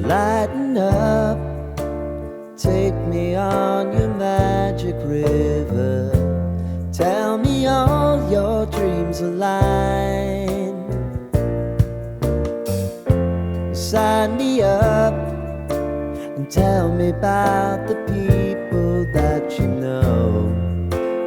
Lighten up, take me on your magic river. Tell me all your dreams align. Sign me up and tell me about the people that you know.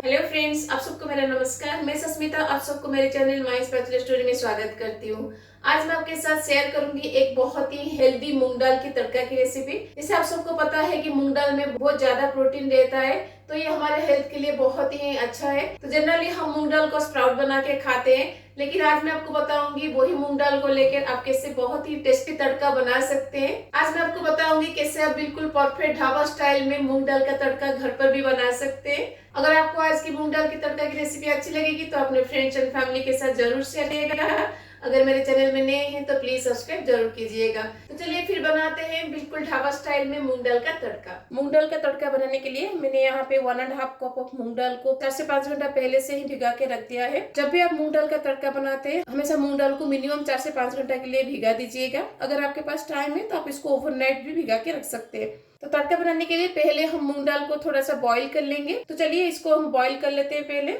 Hello friends, आप सबको मेरा नमस्कार। मैं सस्मिता आप सबको मेरे channel my special story में स्वागत करती हूँ। आज मैं आपके साथ शेयर करूंगी एक बहुत ही हेल्दी मूंग दाल की तड़का की रेसिपी। जैसे आप सबको पता है कि मूंग दाल में बहुत ज्यादा प्रोटीन रहता है, तो ये हमारे हेल्थ के लिए बहुत ही अच्छा है। तो जनरली हम मूंग दाल को स्प्राउट बना के खाते हैं, लेकिन आज मैं आपको बताऊंगी वही मूंग दाल को लेकर आप कैसे बहुत ही टेस्टी तड़का बना सकते हैं। आज मैं आपको बताऊंगी कैसे आप बिल्कुल परफेक्ट ढाबा स्टाइल में मूंग दाल का तड़का घर पर भी बना सकते हैं। अगर आपको आज की मूंग दाल की तड़का की रेसिपी अच्छी लगेगी तो अपने फ्रेंड्स एंड फैमिली के साथ जरूर शेयर करिएगा। अगर मेरे चैनल में नए हैं तो प्लीज सब्सक्राइब जरूर कीजिएगा। तो चलिए फिर बनाते हैं बिल्कुल ढाबा स्टाइल में मूंग दाल का तड़का। मूंग दाल का तड़का बनाने के लिए मैंने यहाँ पे 1.5 कप ऑफ मूंग दाल को 4 से 5 घंटा पहले से ही भिगा के रख दिया है। जब भी आप मूंग दाल का तड़का बनाते हैं हमेशा मूंग दाल को मिनिमम 4 से 5 घंटा के लिए भिगा दीजिएगा। अगर आपके पास टाइम है तो आप इसको ओवरनाइट भी भिगा के रख सकते हैं। तो तड़का बनाने के लिए पहले हम मूंग दाल को थोड़ा सा बॉईल कर लेंगे। तो चलिए इसको हम बॉईल कर लेते हैं। पहले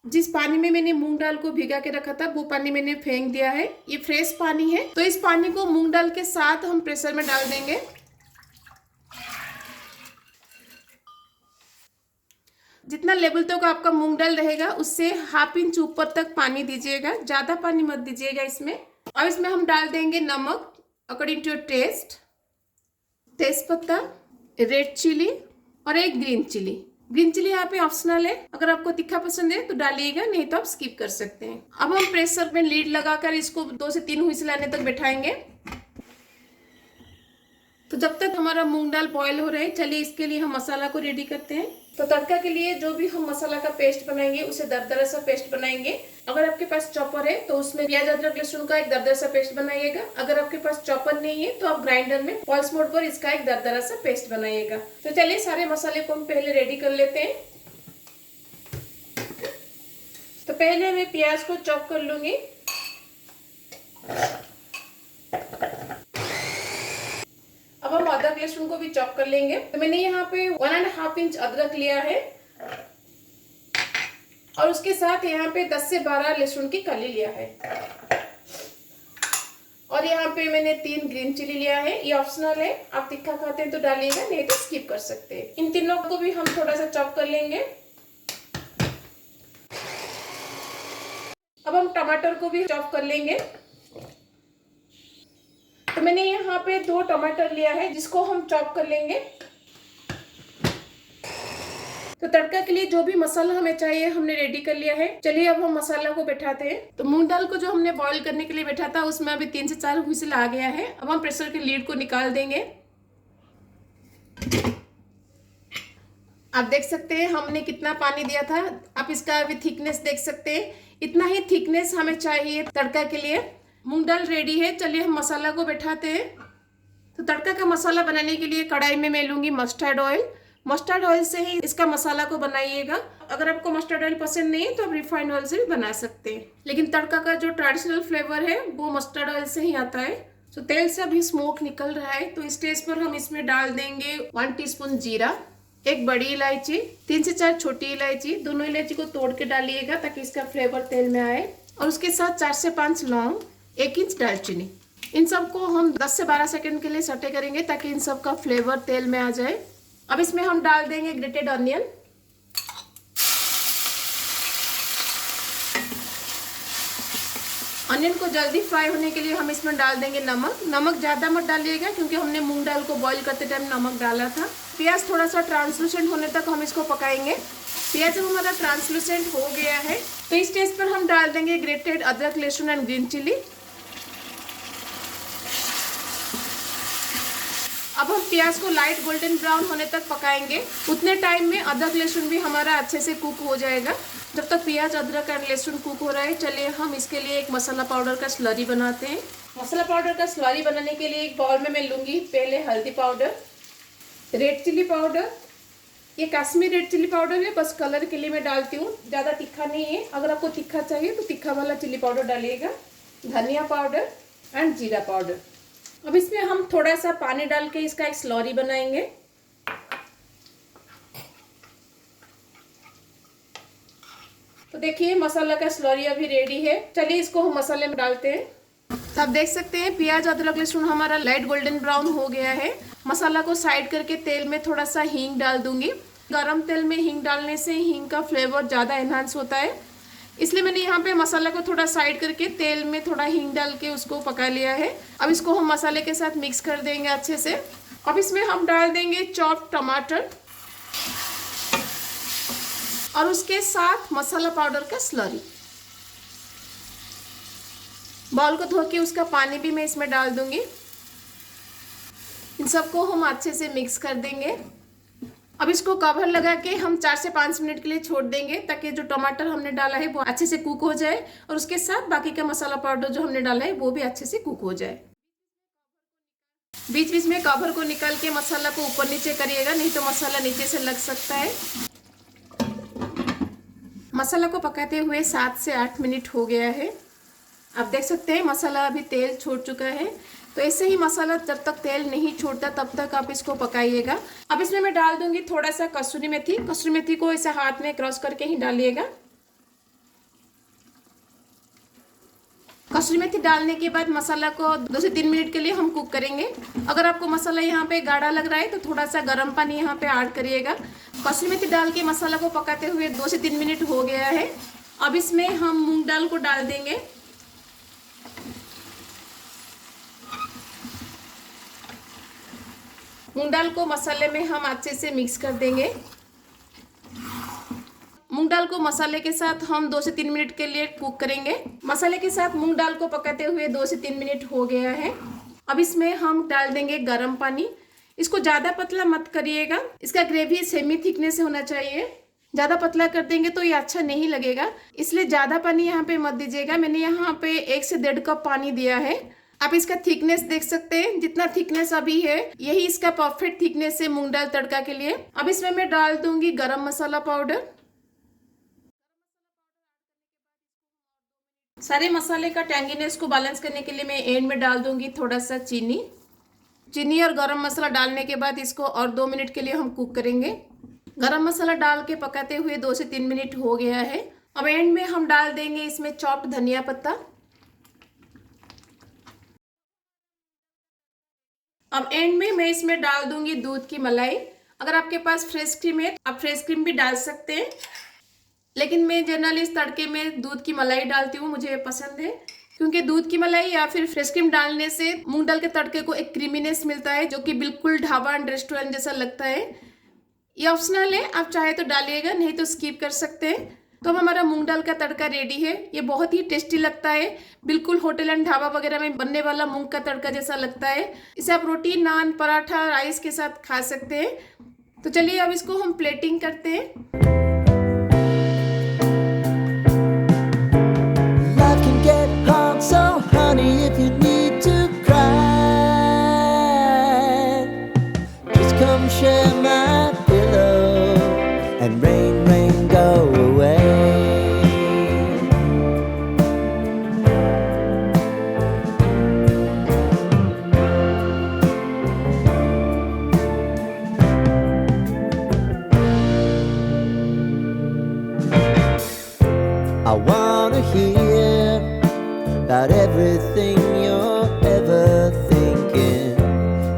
जिस पानी में मैंने मूंग दाल को भिगा के रखा था वो पानी मैंने फेंक दिया है। ये फ्रेश पानी है, तो इस पानी को मूंग दाल के साथ हम प्रेशर में डाल देंगे। जितना लेवल तक आपका मूंग दाल रहेगा उससे ½ इंच ऊपर तक पानी दीजिएगा, ज्यादा पानी मत दीजिएगा इसमें। अब इसमें हम डाल देंगे नमक अकॉर्डिंग टू योर टेस्ट, तेजपत्ता, रेड चिली और एक ग्रीन चिली। ग्रीन चिली यहाँ पे ऑप्शनल है, अगर आपको तीखा पसंद है तो डालिएगा, नहीं तो आप स्किप कर सकते हैं। अब हम प्रेशर में लीड लगाकर इसको 2 से 3 व्हिसल आने तक बैठाएंगे। तो जब तक हमारा मूंग दाल बॉईल हो रहा है, चलिए इसके लिए हम मसाला को रेडी करते हैं। तो तड़का के लिए जो भी हम मसाला का पेस्ट बनाएंगे उसे दरदरा सा पेस्ट बनाएंगे। अगर आपके पास चॉपर है तो उसमें प्याज अदरक लहसुन का एक दरदरा सा पेस्ट बनाइएगा। अगर आपके पास चॉपर नहीं है तो आप ग्राइंडर में पल्स मोड पर इसका एक दरदरा सा पेस्ट बनाइएगा। तो चलिए सारे मसाले को हम पहले रेडी कर लेते हैं। तो पहले मैं प्याज को चॉप कर लूंगी। अब हम अदरक लहसुन को भी चॉप कर लेंगे। तो मैंने यहाँ पे 1.5 इंच अदरक लिया है और उसके साथ यहाँ पे 10 से 12 लहसुन की कली लिया है। और यहाँ पे मैंने 3 ग्रीन चिली लिया है, ये ऑप्शनल है, आप तीखा खाते हैं तो डालिएगा, नहीं तो स्किप कर सकते हैं। इन तीनों को भी हम थोड़ा सा चॉप कर लेंगे। अब हम टमाटर को भी चॉप कर लेंगे। तो मैंने यहाँ पे 2 टमाटर लिया है जिसको हम चॉप कर लेंगे। तो तड़का के लिए जो भी मसाला हमें चाहिए हमने रेडी कर लिया है। चलिए अब हम मसाला को बैठाते हैं। तो मूंग दाल को जो हमने बॉईल करने के लिए बैठा था उसमें अभी 3 से 4 व्हिसल आ गया है। अब हम प्रेशर के लीड को निकाल देंगे। आप देख सकते हैं हमने कितना पानी दिया था। आप इसका अभी थिकनेस देख सकते हैं, इतना ही थिकनेस हमें चाहिए तड़का के लिए। मूंग दाल रेडी है, चलिए हम मसाला को बैठाते हैं। तो तड़का का मसाला बनाने के लिए कढ़ाई में मैं लूंगी मस्टर्ड ऑयल। मस्टर्ड ऑयल से ही इसका मसाला को बनाइएगा। अगर आपको मस्टर्ड ऑयल पसंद नहीं है तो आप रिफाइंड ऑयल से भी बना सकते हैं, लेकिन तड़का का जो ट्रेडिशनल फ्लेवर है वो मस्टर्ड ऑयल से ही आता है। तो तेल से अभी स्मोक निकल रहा है, तो इस स्टेज पर हम इसमें डाल देंगे 1 टीस्पून जीरा, 1 बड़ी इलायची, 3 से 4 छोटी इलायची। दोनों इलायची को तोड़ के डालिएगा ताकि इसका फ्लेवर तेल में आए। और उसके साथ 4 से 5 लौंग, 1 इंच दालचीनी। इन सबको हम 10 से 12 सेकंड के लिए सटे करेंगे ताकि इन सब का फ्लेवर तेल में आ जाए। अब इसमें हम डाल देंगे ग्रेटेड ऑनियन, ऑनियन को जल्दी फ्राई होने के लिए हम इसमें डाल देंगे नमक। नमक ज़्यादा मत डालिएगा क्योंकि हमने मूंग दाल को बॉईल करते टाइम नमक डाला था। प्याज थोड़ा सा ट्रांसलूसेंट होने तक हम इसको पकाएंगे। प्याज जब हमारा ट्रांसलूसेंट हो गया है तो इस स्टेज पर हम डाल देंगे ग्रेटेड अदरक लहसुन एंड ग्रीन चिली। अब हम प्याज को लाइट गोल्डन ब्राउन होने तक पकाएंगे। उतने टाइम में अदरक लहसुन भी हमारा अच्छे से कुक हो जाएगा। जब तक प्याज अदरक एंड लहसुन कुक हो रहा है, चलिए हम इसके लिए एक मसाला पाउडर का स्लरी बनाते हैं। मसाला पाउडर का स्लरी बनाने के लिए एक बाउल में मैं लूंगी पहले हल्दी पाउडर, रेड चिली पाउडर, ये कश्मीर रेड चिली पाउडर है, बस कलर के लिए मैं डालती हूँ, ज़्यादा तीखा नहीं है। अगर आपको तीखा चाहिए तो तीखा वाला चिली पाउडर डालिएगा। धनिया पाउडर एंड जीरा पाउडर। अब इसमें हम थोड़ा सा पानी डाल के इसका एक स्लरी बनाएंगे। तो देखिए मसाला का स्लरी अभी रेडी है। चलिए इसको हम मसाले में डालते हैं। तो आप देख सकते हैं प्याज, अदरक, लहसुन हमारा लाइट गोल्डन ब्राउन हो गया है। मसाला को साइड करके तेल में थोड़ा सा हींग डाल दूंगी। गरम तेल में हींग डालने से हींग का फ्लेवर ज़्यादा एनहांस होता है, इसलिए मैंने यहाँ पे मसाला को थोड़ा साइड करके तेल में थोड़ा हींग डाल के उसको पका लिया है। अब इसको हम मसाले के साथ मिक्स कर देंगे अच्छे से। अब इसमें हम डाल देंगे चॉप टमाटर और उसके साथ मसाला पाउडर का स्लरी। बाउल को धो के उसका पानी भी मैं इसमें डाल दूंगी। इन सबको हम अच्छे से मिक्स कर देंगे। अब इसको कवर लगा के हम 4 से 5 मिनट के लिए छोड़ देंगे ताकि जो टमाटर हमने डाला है वो अच्छे से कुक हो जाए और उसके साथ बाकी का मसाला पाउडर जो हमने डाला है वो भी अच्छे से कुक हो जाए। बीच बीच में कवर को निकाल के मसाला को ऊपर नीचे करिएगा, नहीं तो मसाला नीचे से लग सकता है। मसाला को पकाते हुए 7 से 8 मिनट हो गया है। आप देख सकते हैं मसाला अभी तेल छोड़ चुका है। तो ऐसे ही मसाला जब तक तेल नहीं छोड़ता तब तक आप इसको पकाइएगा। अब इसमें मैं डाल दूंगी थोड़ा सा कसूरी मेथी। कसूरी मेथी को ऐसे हाथ में क्रश करके ही डालिएगा। कसूरी मेथी डालने के बाद मसाला को 2 से 3 मिनट के लिए हम कुक करेंगे। अगर आपको मसाला यहाँ पे गाढ़ा लग रहा है तो थोड़ा सा गर्म पानी यहाँ पे ऐड करिएगा। कसूरी मेथी डाल के मसाला को पकाते हुए 2 से 3 मिनट हो गया है। अब इसमें हम मूंग दाल को डाल देंगे। मूंग दाल को मसाले में हम अच्छे से मिक्स कर देंगे। मूंग दाल को मसाले के साथ हम 2 से 3 मिनट के लिए कुक करेंगे। मसाले के साथ मूंग दाल को पकाते हुए 2 से 3 मिनट हो गया है। अब इसमें हम डाल देंगे गर्म पानी। इसको ज़्यादा पतला मत करिएगा, इसका ग्रेवी सेमी थिकनेस से होना चाहिए। ज़्यादा पतला कर देंगे तो ये अच्छा नहीं लगेगा, इसलिए ज़्यादा पानी यहाँ पे मत दीजिएगा। मैंने यहाँ पे 1 से 1.5 कप पानी दिया है। आप इसका थिकनेस देख सकते हैं, जितना थिकनेस अभी है यही इसका परफेक्ट थिकनेस है मूंग दाल तड़का के लिए। अब इसमें मैं डाल दूंगी गरम मसाला पाउडर। सारे मसाले का टैंगीनेस को बैलेंस करने के लिए मैं एंड में डाल दूंगी थोड़ा सा चीनी। चीनी और गरम मसाला डालने के बाद इसको और 2 मिनट के लिए हम कुक करेंगे। गरम मसाला डाल के पकाते हुए 2 से 3 मिनट हो गया है। अब एंड में हम डाल देंगे इसमें चॉप्ड धनिया पत्ता। अब एंड में मैं इसमें डाल दूंगी दूध की मलाई। अगर आपके पास फ्रेश क्रीम है आप फ्रेश क्रीम भी डाल सकते हैं, लेकिन मैं जनरली इस तड़के में दूध की मलाई डालती हूँ, मुझे पसंद है। क्योंकि दूध की मलाई या फिर फ्रेश क्रीम डालने से मूंग दाल के तड़के को एक क्रीमीनेस मिलता है जो कि बिल्कुल ढाबा एंड रेस्टोरेंट जैसा लगता है। ये ऑप्शनल है, आप चाहे तो डालिएगा, नहीं तो स्किप कर सकते हैं। तो अब हमारा मूंग दाल का तड़का रेडी है। ये बहुत ही टेस्टी लगता है, बिल्कुल होटल एंड ढाबा वगैरह में बनने वाला मूंग का तड़का जैसा लगता है। इसे आप रोटी, नान, पराठा, राइस के साथ खा सकते हैं। तो चलिए अब इसको हम प्लेटिंग करते हैं। Life can get hard, so honey, if you need to cry, just come share my pillow and rain, rain, go away. I wanna hear about everything you're ever thinking.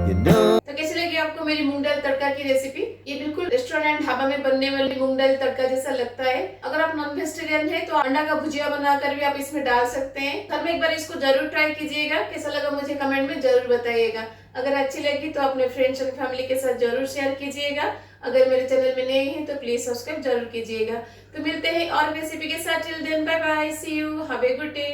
You know. तो कैसी लगी आपको मेरी मूंग दाल तड़का की recipe? ये बिल्कुल restaurant dhaba में बनने वाली मूंग दाल तड़का जैसा लगता है। अगर आप नॉन वेजिटेरियन है तो अंडा का भुजिया बनाकर भी आप इसमें डाल सकते हैं। घर में एक बार इसको जरूर ट्राई कीजिएगा। कैसा लगा मुझे कमेंट में जरूर बताइएगा। अगर अच्छी लगी तो अपने फ्रेंड्स और फैमिली के साथ जरूर शेयर कीजिएगा। अगर मेरे चैनल में नए हैं तो प्लीज सब्सक्राइब जरूर कीजिएगा। तो मिलते हैं और रेसिपी के साथ। Till then bye bye, see you, have a good day.